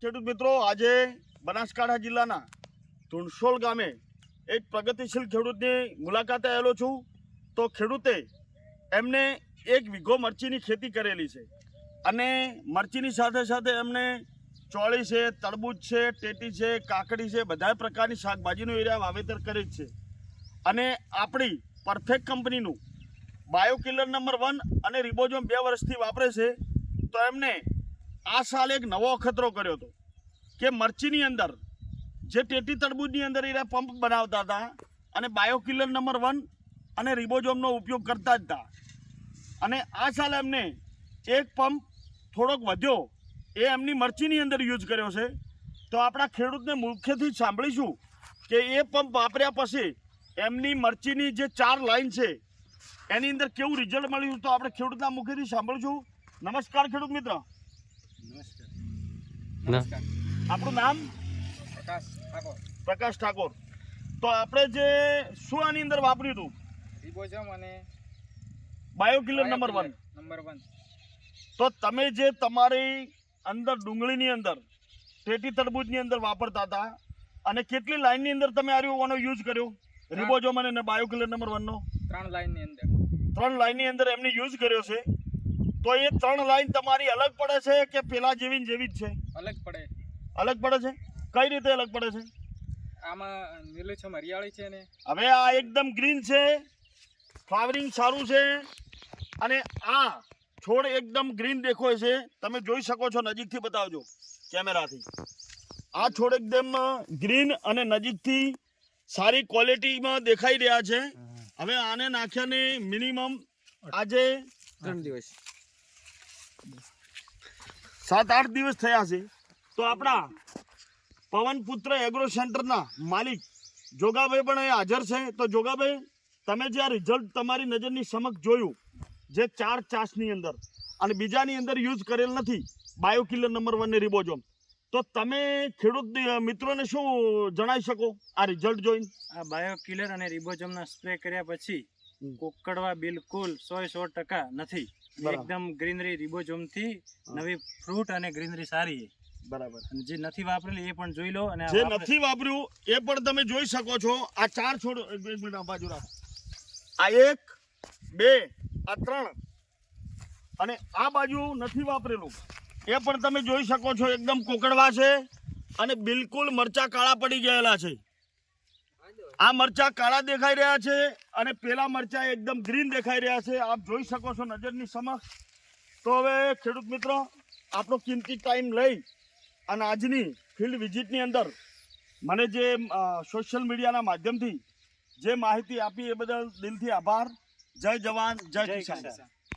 ખેડૂત મિત્રો, આજે બનાસકાંઠા જિલ્લાના ધુણસોલ ગામે એક પ્રગતિશીલ ખેડૂતની મુલાકાતે આવેલો છું. તો ખેડૂતે એમને 1 વીઘો મરચીની ખેતી કરેલી છે અને મરચીની સાથે સાથે એમને ચોળી છે, તરબૂચ છે, ટેટી છે, કાકડી છે, બધા પ્રકારની શાકભાજીનું એરિયા વાવેતર કરે છે. અને આપણી પરફેક્ટ કંપનીનું બાયોકિલર નંબર 1 અને રિબોઝોમ 2 વર્ષથી વાપરે છે. તો એમને આ સાલ એક નવો અખતરો કર્યો હતો કે મરચીની અંદર જે ટેટી તરબૂચની અંદર એ પંપ બનાવતા હતા અને બાયોકિલર નંબર 1 અને રિબોઝોમનો ઉપયોગ કરતા જ હતા. અને આ સાલ એમને એક પંપ થોડોક વધ્યો એ એમની મરચીની અંદર યુઝ કર્યો છે. તો આપણા ખેડૂતને મુખ્યથી સાંભળીશું કે એ પંપ વાપર્યા પછી એમની મરચીની જે 4 લાઈન છે એની અંદર કેવું રિઝલ્ટ મળ્યું. તો આપણે ખેડૂતના મુખેથી સાંભળીશું. નમસ્કાર ખેડૂત મિત્ર. નમસ્કાર. આપણું નામ? પ્રકાશ ઠાકોર. તો આપણે જે શું આની અંદર વાપર્યું હતું? રિબોઝોમ અને બાયોકિલર નંબર 1. તો તમે જે તમારી અંદર ડુંગળીની અંદર ટેટી તરબૂચની અંદર વાપરતા હતા અને કેટલી લાઈનની અંદર તમે આનો યુઝ કર્યો રિબોઝોમ અને બાયોકિલર નંબર 1 નો? 3 લાઈનની અંદર. 3 લાઈનની અંદર એમને યુઝ કર્યો છે. તો એ 3 લાઈન તમારી અલગ પડે છે કે પેલા જેવી જ છે? અલગ પડે. અલગ પડે છે. કઈ રીતે અલગ પડે છે? આમાં લીલુંછમ હરિયાળી છે ને. હવે આ એકદમ ગ્રીન છે, ફ્લાવરિંગ સારું છે અને આ છોડ એકદમ ગ્રીન દેખાય છે. તમે જોઈ શકો છો, નજીકથી બતાવજો કેમેરાથી. આ છોડ એકદમ ગ્રીન અને નજીકથી સારી ક્વોલિટીમાં દેખાઈ રહ્યા છે. હવે આને નાખ્યાને મિનિમમ આજે 3 દિવસ 7-8 દિવસ થયા છે. તો આપણા પવનપુત્ર એગ્રો સેન્ટરના માલિક જોગાભાઈ પણ અહીં હાજર છે. તો જોગાભાઈ, તમે જે આ રિઝલ્ટ તમારી નજરની સમક્ષ જોયું, જે 4 ચાસની અંદર અને બીજાની અંદર યુઝ કરેલ નથી બાયોકિલર નંબર 1 ને રિબોઝોમ, તો તમે ખેડૂત મિત્રોને શું જણાવી શકો આ રિઝલ્ટ જોઈને? આ બાયોકિલર અને રિબોઝોમના સ્પ્રે કર્યા પછી કોકડવા બિલકુલ 100% નથી. એકદમ ગ્રીનરી રિબોઝોમથી નવી ફ્રૂટ અને ગ્રીનરી સારી છે. બરાબર. જે નથી વાપરેલી એ પણ જોઈ લો. અને જે નથી વાપર્યું એ પણ તમે જોઈ શકો છો. આ 4 છોડ એક મિનિટ આ બાજુ રાખો. આ 1, 2, આ 3 અને આ બાજુ નથી વાપરેલું એ પણ તમે જોઈ શકો છો. એકદમ કોકડવા છે અને બિલકુલ મરચા કાળા પડી ગયેલા છે. આ મરચા કાળા દેખાઈ રહ્યા છે અને પેલા મરચા એકદમ ગ્રીન દેખાઈ રહ્યા છે. આપ જોઈ શકો છો નજરની સમક્ષ. તો હવે ખેડૂત મિત્રો, આપણો કિંમતી ટાઈમ લઈ અને આજની ફિલ્ડ વિઝિટની અંદર મને જે સોશિયલ મીડિયાના માધ્યમથી જે માહિતી આપી એ બદલ દિલથી આભાર. જય જવાન, જય કિસાન.